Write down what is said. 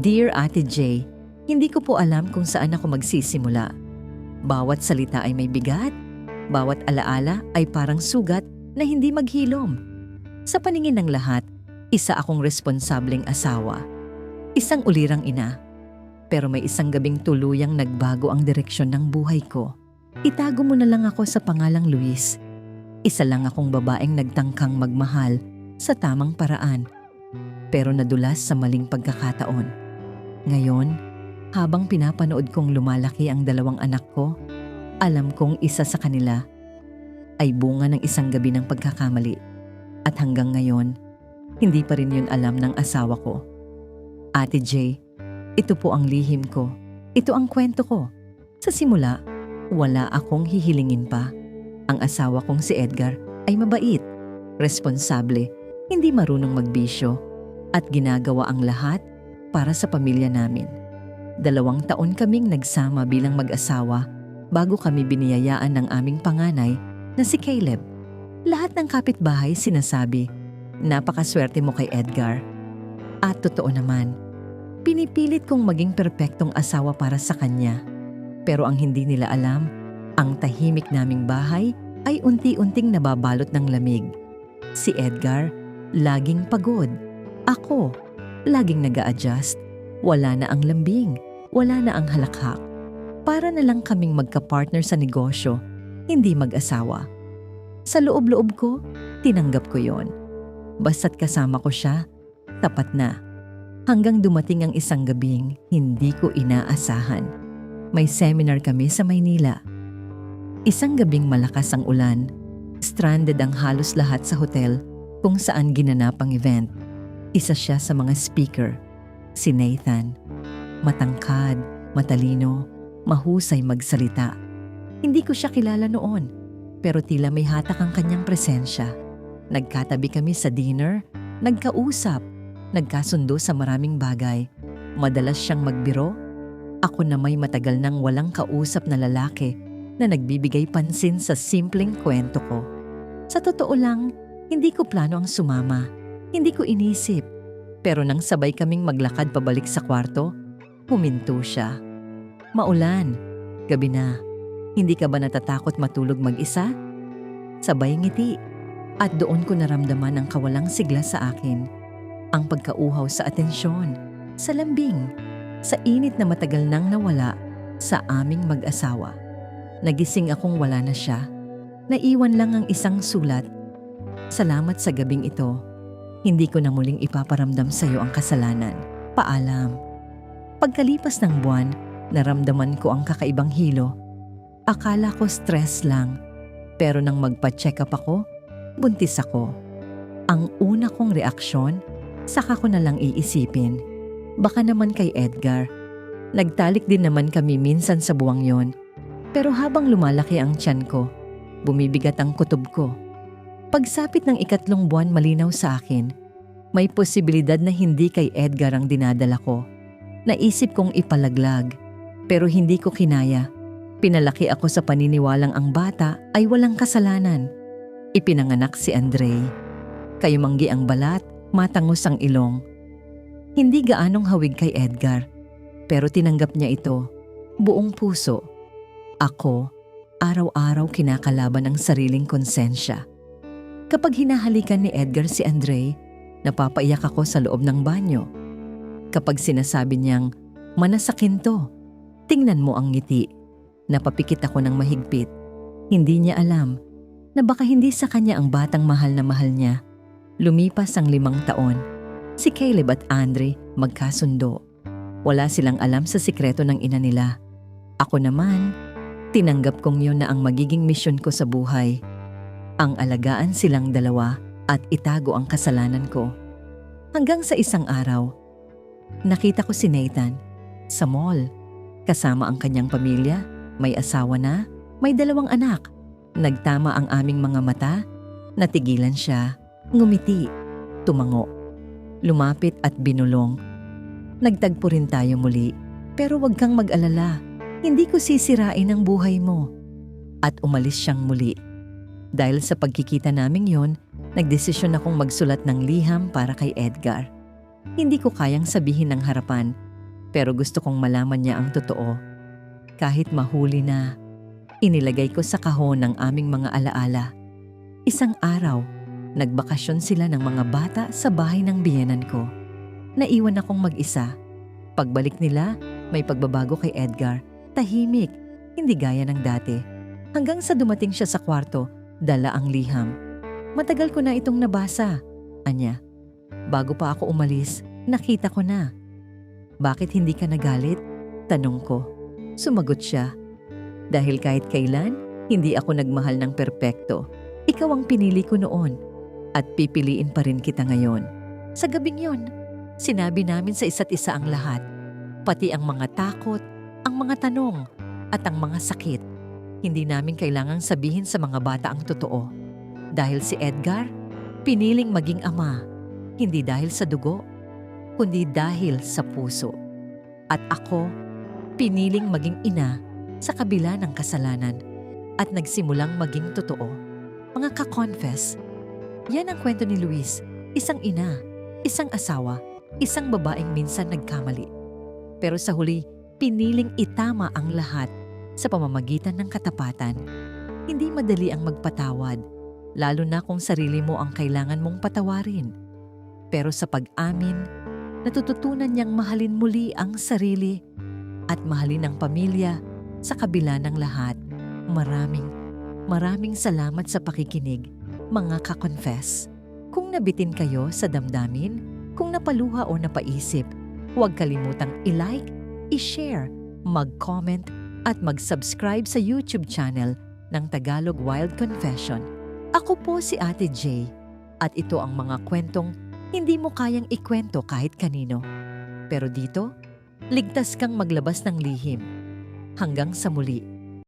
Dear Ate J, hindi ko po alam kung saan ako magsisimula. Bawat salita ay may bigat, bawat alaala ay parang sugat na hindi maghilom. Sa paningin ng lahat, isa akong responsableng asawa. Isang ulirang ina. Pero may isang gabing tuluyang nagbago ang direksyon ng buhay ko. Itago mo na lang ako sa pangalang Luis. Isa lang akong babaeng nagtangkang magmahal sa tamang paraan. Pero nadulas sa maling pagkakataon. Ngayon, habang pinapanood kong lumalaki ang dalawang anak ko, alam kong isa sa kanila ay bunga ng isang gabi ng pagkakamali. At hanggang ngayon, hindi pa rin yun alam ng asawa ko. Ate J, ito po ang lihim ko. Ito ang kwento ko. Sa simula, wala akong hihilingin pa. Ang asawa kong si Edgar ay mabait, responsable, hindi marunong magbisyo, at ginagawa ang lahat para sa pamilya namin. 2 taon kaming nagsama bilang mag-asawa bago kami biniyayaan ng aming panganay na si Caleb. Lahat ng kapitbahay sinasabi, napakaswerte mo kay Edgar. At totoo naman, pinipilit kong maging perpektong asawa para sa kanya. Pero ang hindi nila alam, ang tahimik naming bahay ay unti-unting nababalot ng lamig. Si Edgar, laging pagod. Ako, laging nag-a-adjust. Wala na ang lambing, wala na ang halakhak. Para na lang kaming magka-partner sa negosyo, hindi mag-asawa. Sa loob-loob ko, tinanggap ko yon. Basta't kasama ko siya, tapat na. Hanggang dumating ang isang gabing hindi ko inaasahan. May seminar kami sa Maynila. Isang gabing malakas ang ulan. Stranded ang halos lahat sa hotel kung saan ginanap ang event. Isa siya sa mga speaker, si Nathan. Matangkad, matalino, mahusay magsalita. Hindi ko siya kilala noon, pero tila may hatak ang kanyang presensya. Nagkatabi kami sa dinner, nagkausap, nagkasundo sa maraming bagay. Madalas siyang magbiro. Ako na may matagal nang walang kausap na lalaki na nagbibigay pansin sa simpleng kwento ko. Sa totoo lang, hindi ko plano ang sumama. Hindi ko inisip. Pero nang sabay kaming maglakad pabalik sa kwarto, huminto siya. Maulan. Gabi na. Hindi ka ba natatakot matulog mag-isa? Sabay ngiti. At doon ko naramdaman ang kawalang sigla sa akin. Ang pagkauhaw sa atensyon, sa lambing, sa init na matagal nang nawala sa aming mag-asawa. Nagising akong wala na siya. Naiwan lang ang isang sulat. Salamat sa gabing ito. Hindi ko na muling ipaparamdam sa iyo ang kasalanan. Paalam. Pagkalipas ng buwan, naramdaman ko ang kakaibang hilo. Akala ko stress lang. Pero nang magpa-check up ako, buntis ako. Ang una kong reaksyon, saka ko na lang iisipin. Baka naman kay Edgar. Nagtalik din naman kami minsan sa buwang yon. Pero habang lumalaki ang tiyan ko, bumibigat ang kutob ko. Pagsapit ng 3 buwan malinaw sa akin, may posibilidad na hindi kay Edgar ang dinadala ko. Naisip kong ipalaglag, pero hindi ko kinaya. Pinalaki ako sa paniniwalang ang bata ay walang kasalanan. Ipinanganak si Andre. Kayumanggi ang balat, matangos ang ilong. Hindi gaanong hawig kay Edgar, pero tinanggap niya ito, buong puso. Ako, araw-araw kinakalaban ang sariling konsensya. Kapag hinahalikan ni Edgar si Andre, napapaiyak ako sa loob ng banyo. Kapag sinasabi niyang, manasakin to, tingnan mo ang ngiti. Napapikit ako ng mahigpit. Hindi niya alam na baka hindi sa kanya ang batang mahal na mahal niya. Lumipas ang 5 taon. Si Caleb at Andre magkasundo. Wala silang alam sa sikreto ng ina nila. Ako naman, tinanggap kong yun na ang magiging misyon ko sa buhay. Ang alagaan silang dalawa at itago ang kasalanan ko. Hanggang sa isang araw, nakita ko si Nathan sa mall. Kasama ang kanyang pamilya, may asawa na, may 2 anak. Nagtama ang aming mga mata, natigilan siya, ngumiti, tumango. Lumapit at binulong. Nagtagpo rin tayo muli, pero wag kang mag-alala, hindi ko sisirain ang buhay mo. At umalis siyang muli. Dahil sa pagkikita naming yon, nagdesisyon akong magsulat ng liham para kay Edgar. Hindi ko kayang sabihin ng harapan Pero gusto kong malaman niya ang totoo. Kahit mahuli na, inilagay ko sa kahon ng aming mga alaala. Isang araw, nagbakasyon sila ng mga bata sa bahay ng biyenan ko. Naiwan akong mag-isa. Pagbalik nila, may pagbabago kay Edgar. Tahimik, hindi gaya ng dati. Hanggang sa dumating siya sa kwarto, dala ang liham. Matagal ko na itong nabasa, anya. Bago pa ako umalis, nakita ko na. Bakit hindi ka nagalit? Tanong ko. Sumagot siya. Dahil kahit kailan, hindi ako nagmahal ng perpekto. Ikaw ang pinili ko noon. At pipiliin pa rin kita ngayon. Sa gabing yon, sinabi namin sa isa't isa ang lahat. Pati ang mga takot, ang mga tanong, at ang mga sakit. Hindi namin kailangang sabihin sa mga bata ang totoo. Dahil si Edgar, piniling maging ama. Hindi dahil sa dugo, kundi dahil sa puso. At ako, piniling maging ina sa kabila ng kasalanan at nagsimulang maging totoo. Mga ka-confess, yan ang kwento ni Luis, isang ina, isang asawa, isang babaeng minsan nagkamali. Pero sa huli, piniling itama ang lahat sa pamamagitan ng katapatan. Hindi madali ang magpatawad, lalo na kung sarili mo ang kailangan mong patawarin. Pero sa pag-amin, natututunan niyang mahalin muli ang sarili at mahalin ang pamilya sa kabila ng lahat. Maraming salamat sa pakikinig, mga ka-confess. Kung nabitin kayo sa damdamin, kung napaluha o napaisip, huwag kalimutang i-like, i-share, mag-comment at mag-subscribe sa YouTube channel ng Tagalog Wild Confession. Ako po si Ate J at ito ang mga kwentong hindi mo kayang ikwento kahit kanino. Pero dito, ligtas kang maglabas ng lihim. Hanggang sa muli.